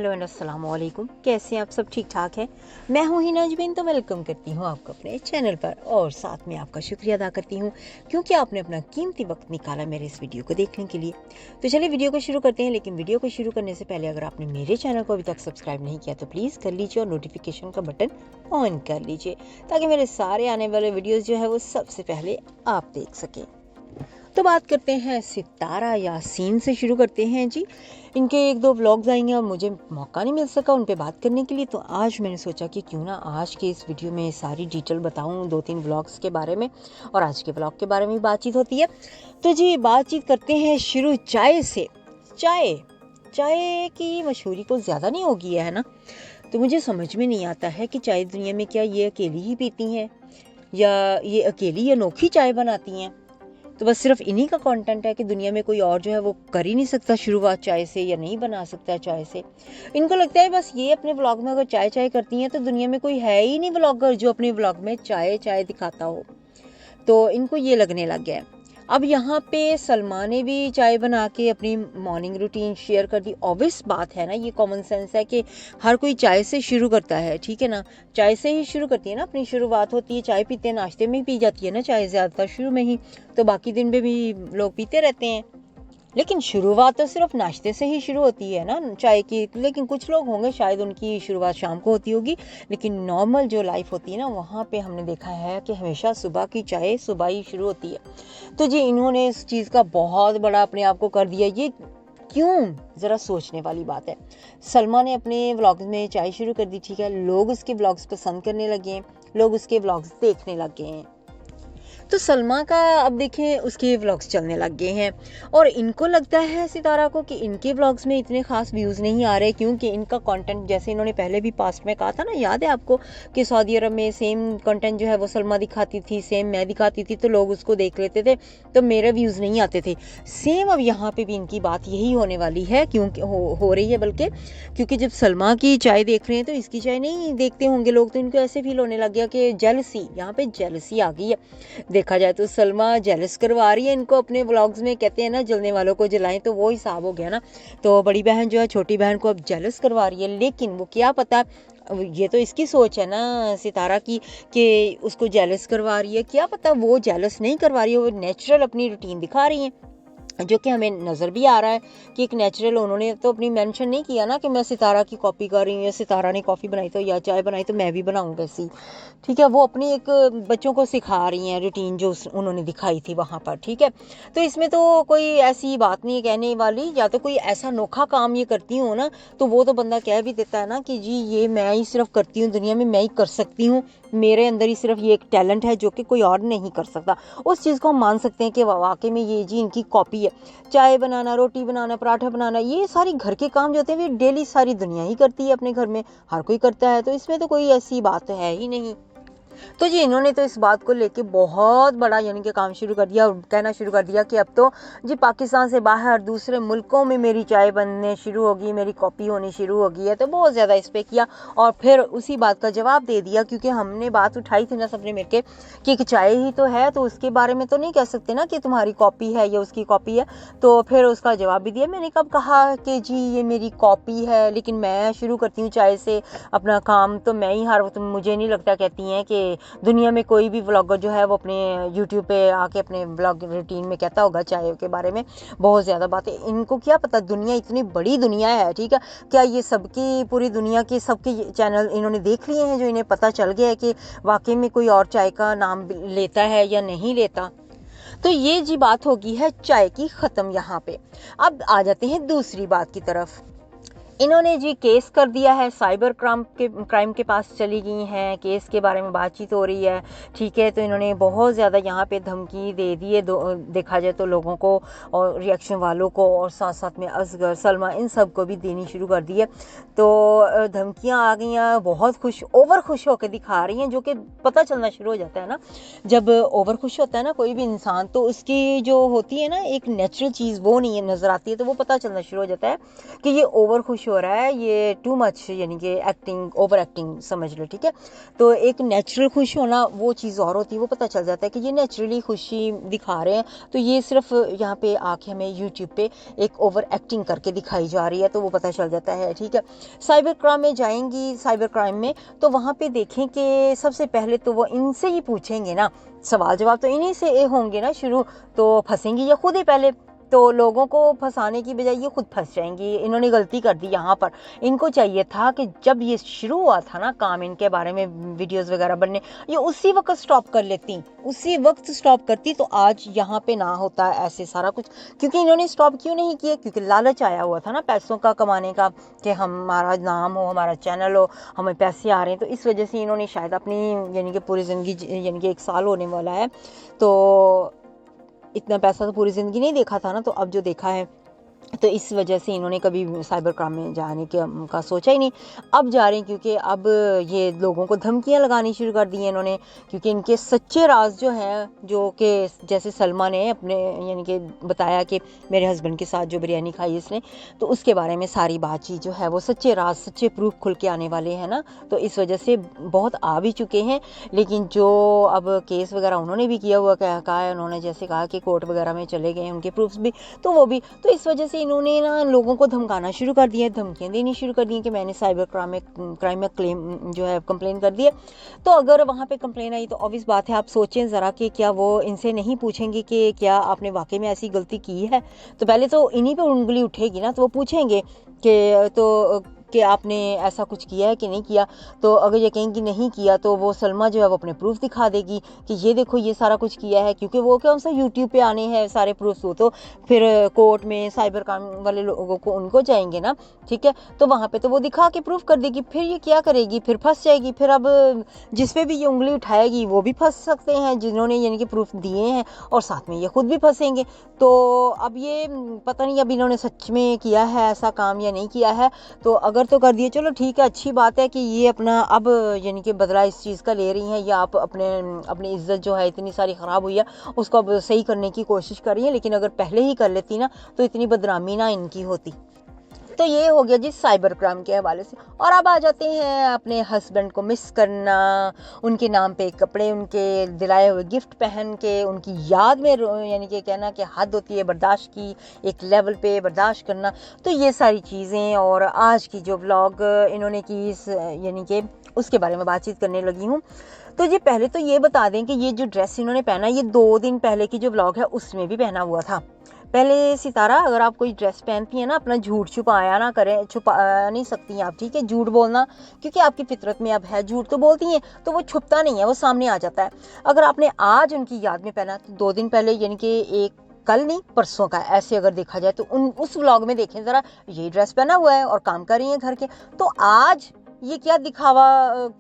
Hello and अस्सलाम वालेकुम। कैसे हैं आप सब? ठीक ठाक हैं। मैं हूं हिना जबीन, तो वेलकम करती हूं आपको अपने चैनल पर और साथ में आपका शुक्रिया अदा करती हूं क्योंकि आपने अपना कीमती वक्त निकाला मेरे इस वीडियो को देखने के लिए। तो चलिए वीडियो को शुरू करते हैं, लेकिन वीडियो को शुरू करने से पहले अगर आपने मेरे चैनल को अभी तक सब्सक्राइब नहीं किया तो प्लीज़ कर लीजिए और नोटिफिकेशन का बटन ऑन कर लीजिए ताकि मेरे सारे आने वाले वीडियोज़ जो है वो सबसे पहले आप देख सकें। तो बात करते हैं सितारा यासीन से, शुरू करते हैं जी। इनके एक दो व्लॉग्स आएंगे और मुझे मौका नहीं मिल सका उन पे बात करने के लिए, तो आज मैंने सोचा कि क्यों ना आज के इस वीडियो में सारी डिटेल बताऊं 2-3 व्लॉग्स के बारे में, और आज के व्लॉग के बारे में बातचीत होती है। तो जी बातचीत करते हैं शुरू चाय से। चाय की मशहूरी को ज़्यादा नहीं होगी है ना, तो मुझे समझ में नहीं आता है कि चाय दुनिया में क्या ये अकेली ही पीती हैं या ये अकेली अनोखी चाय बनाती हैं। तो बस सिर्फ इन्हीं का कंटेंट है कि दुनिया में कोई और जो है वो कर ही नहीं सकता शुरुआत चाय से या नहीं बना सकता चाय से। इनको लगता है बस ये अपने व्लॉग में अगर चाय करती हैं तो दुनिया में कोई है ही नहीं व्लॉगर जो अपने व्लॉग में चाय दिखाता हो, तो इनको ये लगने लग गया है। अब यहाँ पे सलमा ने भी चाय बना के अपनी मॉर्निंग रूटीन शेयर कर दी। ऑब्वियस बात है ना, ये कॉमन सेंस है कि हर कोई चाय से शुरू करता है, ठीक है ना। चाय से ही शुरू करती है ना, अपनी शुरुआत होती है, चाय पीते हैं, नाश्ते में ही पी जाती है ना चाय ज़्यादातर शुरू में ही, तो बाकी दिन में भी लोग पीते रहते हैं। लेकिन शुरुआत तो सिर्फ नाश्ते से ही शुरू होती है ना चाय की। लेकिन कुछ लोग होंगे शायद उनकी शुरुआत शाम को होती होगी, लेकिन नॉर्मल जो लाइफ होती है ना वहाँ पे हमने देखा है कि हमेशा सुबह की चाय सुबह ही शुरू होती है। तो जी इन्होंने इस चीज़ का बहुत बड़ा अपने आप को कर दिया। ये क्यों? ज़रा सोचने वाली बात है। सलमा ने अपने व्लॉग्स में चाय शुरू कर दी, ठीक है, लोग उसके व्लॉग्स पसंद करने लगे हैं, लोग उसके व्लॉग्स देखने लगे हैं। तो सलमा का अब देखें उसके व्लॉग्स चलने लग गए हैं और इनको लगता है सितारा को कि इनके व्लॉग्स में इतने खास व्यूज़ नहीं आ रहे क्योंकि इनका कंटेंट, जैसे इन्होंने पहले भी पास्ट में कहा था ना, याद है आपको कि सऊदी अरब में सेम कंटेंट जो है वो सलमा दिखाती थी, सेम मैं दिखाती थी, तो लोग उसको देख लेते थे, तो मेरे व्यूज़ नहीं आते थे। सेम अब यहाँ पर भी इनकी बात यही होने वाली है, क्योंकि हो रही है बल्कि, क्योंकि जब सलमा की चाय देख रहे हैं तो इसकी चाय नहीं देखते होंगे लोग, तो इनको ऐसे फील होने लग गया कि जेलसी, यहाँ पे जेलसी आ गई है। देखा जाए तो सलमा जेलस करवा रही है इनको अपने व्लॉग्स में। कहते हैं ना जलने वालों को जलाएं, तो वो हिसाब हो गया ना। तो बड़ी बहन जो है छोटी बहन को अब जेलस करवा रही है, लेकिन वो क्या पता, ये तो इसकी सोच है ना सितारा की कि उसको जेलस करवा रही है, क्या पता वो जेलस नहीं करवा रही है, वो नेचुरल अपनी रूटीन दिखा रही है, जो कि हमें नज़र भी आ रहा है कि एक नेचुरल। उन्होंने तो अपनी मेंशन नहीं किया ना कि मैं सितारा की कॉपी कर रही हूँ या सितारा ने कॉफ़ी बनाई तो या चाय बनाई तो मैं भी बनाऊँ वैसी, ठीक है। वो अपनी एक बच्चों को सिखा रही हैं रूटीन जो उन्होंने दिखाई थी वहाँ पर, ठीक है। तो इसमें तो कोई ऐसी बात नहीं है कहने वाली, या तो कोई ऐसा अनोखा काम ये करती हूँ ना तो वो तो बंदा कह भी देता है ना कि जी ये मैं ही सिर्फ करती हूँ, दुनिया में मैं ही कर सकती हूँ, मेरे अंदर ही सिर्फ ये एक टैलेंट है जो कि कोई और नहीं कर सकता। उस चीज़ को हम मान सकते हैं कि वाकई में ये जी इनकी कॉपी है। चाय बनाना, रोटी बनाना, पराठा बनाना, ये सारी घर के काम जो होते हैं वो डेली सारी दुनिया ही करती है, अपने घर में हर कोई करता है, तो इसमें तो कोई ऐसी बात है ही नहीं। तो जी इन्होंने तो इस बात को लेके बहुत बड़ा यानी कि काम शुरू कर दिया और कहना शुरू कर दिया कि अब तो जी पाकिस्तान से बाहर दूसरे मुल्कों में मेरी चाय बनने शुरू होगी, मेरी कॉपी होनी शुरू होगी है। तो बहुत ज़्यादा इस पर किया और फिर उसी बात का जवाब दे दिया, क्योंकि हमने बात उठाई थी ना सबने मिलकर कि एक चाय ही तो है, तो उसके बारे में तो नहीं कह सकते ना कि तुम्हारी कॉपी है या उसकी कॉपी है। तो फिर उसका जवाब भी दिया। मैंने कब कहा कि जी ये मेरी कॉपी है, लेकिन मैं शुरू करती हूँ चाय से अपना काम, तो मैं ही हर वक्त, मुझे नहीं लगता कहती हैं कि दुनिया में कोई भी व्लॉगर जो है वो अपने यूट्यूब पे आके अपने व्लॉग रूटीन में कहता होगा चाय के बारे में बहुत ज़्यादा बातें। इनको क्या पता, दुनिया इतनी बड़ी दुनिया है, ठीक है। क्या ये सबकी पूरी दुनिया के सबके चैनल इन्होंने देख लिए हैं जो इन्हें पता चल गया है कि वाकई में कोई और चाय का नाम लेता है या नहीं लेता। तो ये जी बात होगी है चाय की ख़त्म यहाँ पे। अब आ जाते हैं दूसरी बात की तरफ। इन्होंने जी केस कर दिया है, साइबर क्राइम के पास चली गई हैं, केस के बारे में बातचीत हो रही है, ठीक है। तो इन्होंने बहुत ज़्यादा यहाँ पे धमकी दे दी है देखा जाए तो लोगों को और रिएक्शन वालों को, और साथ साथ में असगर, सलमा, इन सब को भी देनी शुरू कर दी है। तो धमकियाँ आ गई हैं, बहुत ओवर खुश होकर दिखा रही हैं, जो कि पता चलना शुरू हो जाता है ना जब ओवर खुश होता है ना कोई भी इंसान, तो उसकी जो होती है ना एक नेचुरल चीज़ वो नहीं नज़र आती है, तो वो पता चलना शुरू हो जाता है कि ये ओवर खुश खुश हो रहा है, ये टू मच यानी कि एक्टिंग, ओवर एक्टिंग समझ लो, ठीक है। तो एक नेचुरल खुश होना वो चीज़ और होती है, वो पता चल जाता है कि ये नेचुरली खुशी दिखा रहे हैं, तो ये सिर्फ यहाँ पे आके हमें यूट्यूब पे एक ओवर एक्टिंग करके दिखाई जा रही है, तो वो पता चल जाता है, ठीक है। साइबर क्राइम में जाएंगी, साइबर क्राइम में तो वहाँ पे देखें कि सबसे पहले तो वो इनसे ही पूछेंगे ना, सवाल जवाब तो इन्हीं से होंगे ना शुरू, तो फंसेंगी या खुद ही पहले, तो लोगों को फंसाने की बजाय ये खुद फंस जाएंगी। इन्होंने गलती कर दी यहाँ पर, इनको चाहिए था कि जब ये शुरू हुआ था ना काम इनके बारे में वीडियोस वगैरह बनने, ये उसी वक्त स्टॉप कर लेती, उसी वक्त स्टॉप करती, तो आज यहाँ पे ना होता ऐसे सारा कुछ। क्योंकि इन्होंने स्टॉप क्यों नहीं किया, क्योंकि लालच आया हुआ था ना पैसों का कमाने का, कि हमारा नाम हो, हमारा चैनल हो, हमें पैसे आ रहे हैं, तो इस वजह से इन्होंने शायद अपनी यानी कि पूरी ज़िंदगी, यानी कि 1 साल होने वाला है, तो इतना पैसा तो पूरी ज़िंदगी नहीं देखा था ना, तो अब जो देखा है, तो इस वजह से इन्होंने कभी साइबर क्राइम में जाने का सोचा ही नहीं। अब जा रहे हैं क्योंकि अब ये लोगों को धमकियां लगानी शुरू कर दी हैं इन्होंने, क्योंकि इनके सच्चे राज जो हैं, जो कि जैसे सलमा ने अपने यानी कि बताया कि मेरे हस्बैंड के साथ जो बिरयानी खाई इसने, तो उसके बारे में सारी बातचीत जो है वो सच्चे राज, सच्चे प्रूफ खुल के आने वाले हैं ना, तो इस वजह से बहुत आ भी चुके हैं। लेकिन जो अब केस वगैरह उन्होंने भी किया हुआ कहा है, उन्होंने जैसे कहा कि कोर्ट वगैरह में चले गए उनके प्रूफ्स भी, तो वो भी, तो इस वजह से इन्होंने ना लोगों को धमकाना शुरू कर दिया, धमकियां देनी शुरू कर दी कि मैंने साइबर क्राइम में क्लेम जो है कंप्लेन कर दिया। तो अगर वहाँ पे कंप्लेन आई तो ऑब्वियस बात है, आप सोचें ज़रा कि क्या वो इनसे नहीं पूछेंगे कि क्या आपने वाकई में ऐसी गलती की है, तो पहले तो इन्हीं पे उंगली उठेगी ना, तो वो पूछेंगे कि तो कि आपने ऐसा कुछ किया है कि नहीं किया। तो अगर ये कहेंगी नहीं किया, तो वो सलमा जो है वो अपने प्रूफ दिखा देगी कि ये देखो ये सारा कुछ किया है, क्योंकि वो कौन सा यूट्यूब पे आने हैं सारे प्रूफ, तो फिर कोर्ट में साइबर क्राइम वाले लोगों को उनको जाएंगे ना, ठीक है, तो वहाँ पे तो वो दिखा के प्रूफ कर देगी, फिर ये क्या करेगी, फिर फंस जाएगी, फिर अब जिस पे भी ये उंगली उठाएगी वो भी फंस सकते हैं जिन्होंने यानी कि प्रूफ दिए हैं, और साथ में ये खुद भी फंसेंगे। तो अब ये पता नहीं अब इन्होंने सच में किया है ऐसा काम या नहीं किया है, तो अगर तो कर दिए चलो ठीक है, अच्छी बात है कि ये अपना अब यानी कि बदला इस चीज़ का ले रही हैं, या आप अपनी इज्जत जो है इतनी सारी ख़राब हुई है उसको अब सही करने की कोशिश कर रही हैं। लेकिन अगर पहले ही कर लेती ना, तो इतनी बदनामी ना इनकी होती। तो ये हो गया जी साइबर क्राइम के हवाले से। और अब आ जाते हैं अपने हस्बैंड को मिस करना, उनके नाम पे कपड़े, उनके दिलाए हुए गिफ्ट पहन के उनकी याद में यानी कि कहना कि हद होती है बर्दाश्त की, एक लेवल पे बर्दाश्त करना, तो ये सारी चीज़ें। और आज की जो व्लॉग इन्होंने की इस यानी कि उसके बारे में बातचीत करने लगी हूँ। तो जी पहले तो ये बता दें कि ये जो ड्रेस इन्होंने पहना, ये 2 दिन पहले की जो व्लॉग है उसमें भी पहना हुआ था। पहले सितारा, अगर आप कोई ड्रेस पहनती हैं ना, अपना झूठ छुपाया ना करें, छुपा नहीं सकती हैं आप, ठीक है, झूठ बोलना क्योंकि आपकी फितरत में अब है, झूठ तो बोलती हैं, तो वो छुपता नहीं है, वो सामने आ जाता है। अगर आपने आज उनकी याद में पहना, तो 2 दिन पहले यानी कि एक कल नहीं परसों का, ऐसे अगर देखा जाए तो उस व्लॉग में देखें ज़रा, ये ड्रेस पहना हुआ है और काम कर रही हैं घर के। तो आज ये क्या दिखावा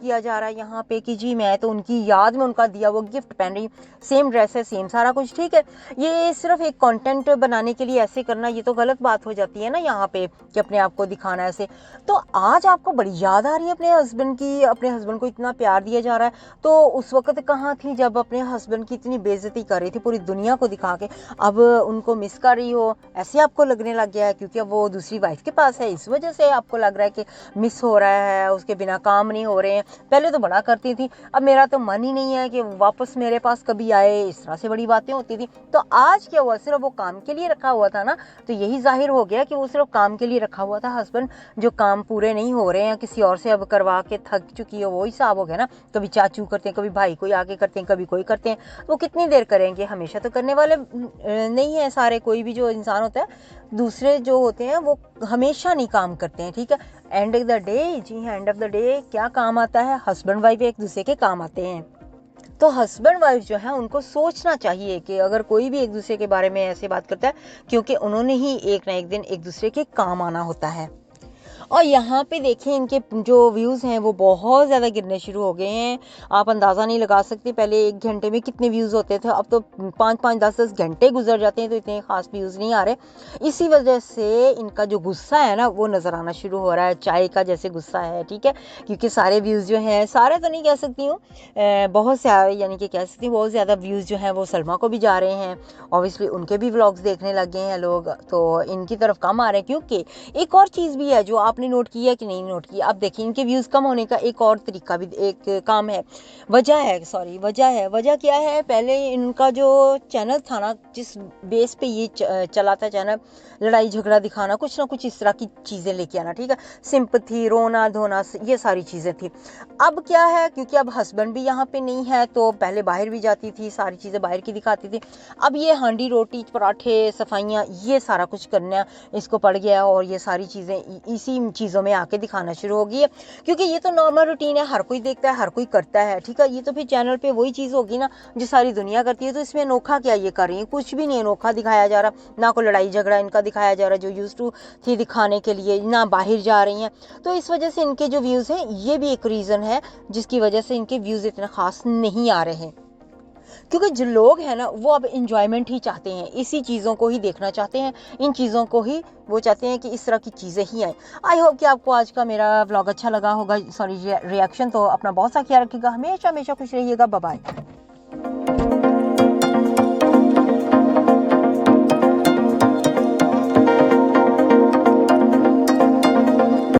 किया जा रहा है यहाँ पे कि जी मैं तो उनकी याद में उनका दिया वो गिफ्ट पहन रही हूँ, सेम ड्रेस है, सेम सारा कुछ, ठीक है। ये सिर्फ एक कंटेंट बनाने के लिए ऐसे करना, ये तो गलत बात हो जाती है ना यहाँ पे, कि अपने आप को दिखाना ऐसे। तो आज आपको बड़ी याद आ रही है अपने हस्बैंड की, अपने हस्बैंड को इतना प्यार दिया जा रहा है, तो उस वक्त कहाँ थी जब अपने हस्बैंड की इतनी बेइज्जती कर रही थी पूरी दुनिया को दिखा के, अब उनको मिस कर रही हो, ऐसे आपको लगने लग गया है क्योंकि अब वो दूसरी वाइफ के पास है, इस वजह से आपको लग रहा है कि मिस हो रहा है, उसके बिना काम नहीं हो रहे हैं। पहले तो बड़ा करती थी, अब मेरा तो मन ही नहीं है कि वापस मेरे पास कभी आए, इस तरह से बड़ी बातें होती थी। तो आज क्या हुआ, सिर्फ वो काम के लिए रखा हुआ था ना, तो यही जाहिर हो गया कि वो सिर्फ काम के लिए रखा हुआ था हस्बैंड, जो काम पूरे नहीं हो रहे हैं किसी और से अब करवा के थक चुकी है, वो हिसाब हो गया ना। कभी चाचू करते हैं, कभी भाई कोई आगे करते हैं, कभी कोई करते हैं, वो कितनी देर करेंगे, हमेशा तो करने वाले नहीं है सारे, कोई भी जो इंसान होता है, दूसरे जो होते हैं वो हमेशा नहीं काम करते हैं, ठीक है। एंड ऑफ द डे, जी हाँ, एंड ऑफ द डे क्या काम आता है, हस्बैंड वाइफ एक दूसरे के काम आते हैं। तो हस्बैंड वाइफ जो है उनको सोचना चाहिए कि अगर कोई भी एक दूसरे के बारे में ऐसे बात करता है, क्योंकि उन्होंने ही एक ना एक दिन एक दूसरे के काम आना होता है। और यहाँ पे देखें इनके जो व्यूज़ हैं वो बहुत ज़्यादा गिरने शुरू हो गए हैं, आप अंदाज़ा नहीं लगा सकते। पहले 1 घंटे में कितने व्यूज़ होते थे, अब तो 5-5 10-10 घंटे गुजर जाते हैं, तो इतने ख़ास व्यूज़ नहीं आ रहे। इसी वजह से इनका जो गुस्सा है ना वो नज़र आना शुरू हो रहा है, चाय का जैसे गुस्सा है, ठीक है। क्योंकि सारे व्यूज़ जो हैं, सारे तो नहीं कह सकती हूँ, बहुत सारे यानी कि कह सकती हूँ बहुत ज़्यादा व्यूज़ जो हैं वो सलमा को भी जा रहे हैं। ऑब्वियसली उनके भी व्लॉग्स देखने लग गए हैं लोग, तो इनकी तरफ कम आ रहे हैं। क्योंकि एक और चीज़ भी है जो आप आपने नोट किया कि नहीं नोट किया? अब देखिए इनके व्यूज़ कम होने का एक और तरीका भी एक काम है, वजह क्या है, पहले इनका जो चैनल था ना, जिस बेस पे ये चला था चैनल, लड़ाई झगड़ा दिखाना, कुछ ना कुछ इस तरह की चीज़ें लेके आना, ठीक है, सिंपैथी, रोना धोना, ये सारी चीज़ें थी। अब क्या है, क्योंकि अब हस्बैंड भी यहाँ पे नहीं है, तो पहले बाहर भी जाती थी, सारी चीज़ें बाहर की दिखाती थी। अब ये हांडी रोटी पराठे सफाइयाँ ये सारा कुछ करना इसको पड़ गया, और ये सारी चीज़ें इसी चीज़ों में आके दिखाना शुरू हो गई है, क्योंकि ये तो नॉर्मल रूटीन है, हर कोई देखता है, हर कोई करता है, ठीक है। ये तो फिर चैनल पे वही चीज़ होगी ना जो सारी दुनिया करती है, तो इसमें अनोखा क्या ये कर रही है? कुछ भी नहीं अनोखा दिखाया जा रहा, ना कोई लड़ाई झगड़ा इनका दिखाया जा रहा जो यूज टू थी दिखाने के लिए, ना बाहर जा रही हैं। तो इस वजह से इनके जो व्यूज़ हैं, ये भी एक रीज़न है जिसकी वजह से इनके व्यूज़ इतने खास नहीं आ रहे हैं, क्योंकि जो लोग हैं ना वो अब इंजॉयमेंट ही चाहते हैं, इसी चीज़ों को ही देखना चाहते हैं, इन चीज़ों को ही वो चाहते हैं कि इस तरह की चीज़ें ही आए। आई होप कि आपको आज का मेरा व्लॉग अच्छा लगा होगा, सॉरी रिएक्शन। तो अपना बहुत सा ख्याल रखिएगा, हमेशा हमेशा खुश रहिएगा। Bye bye.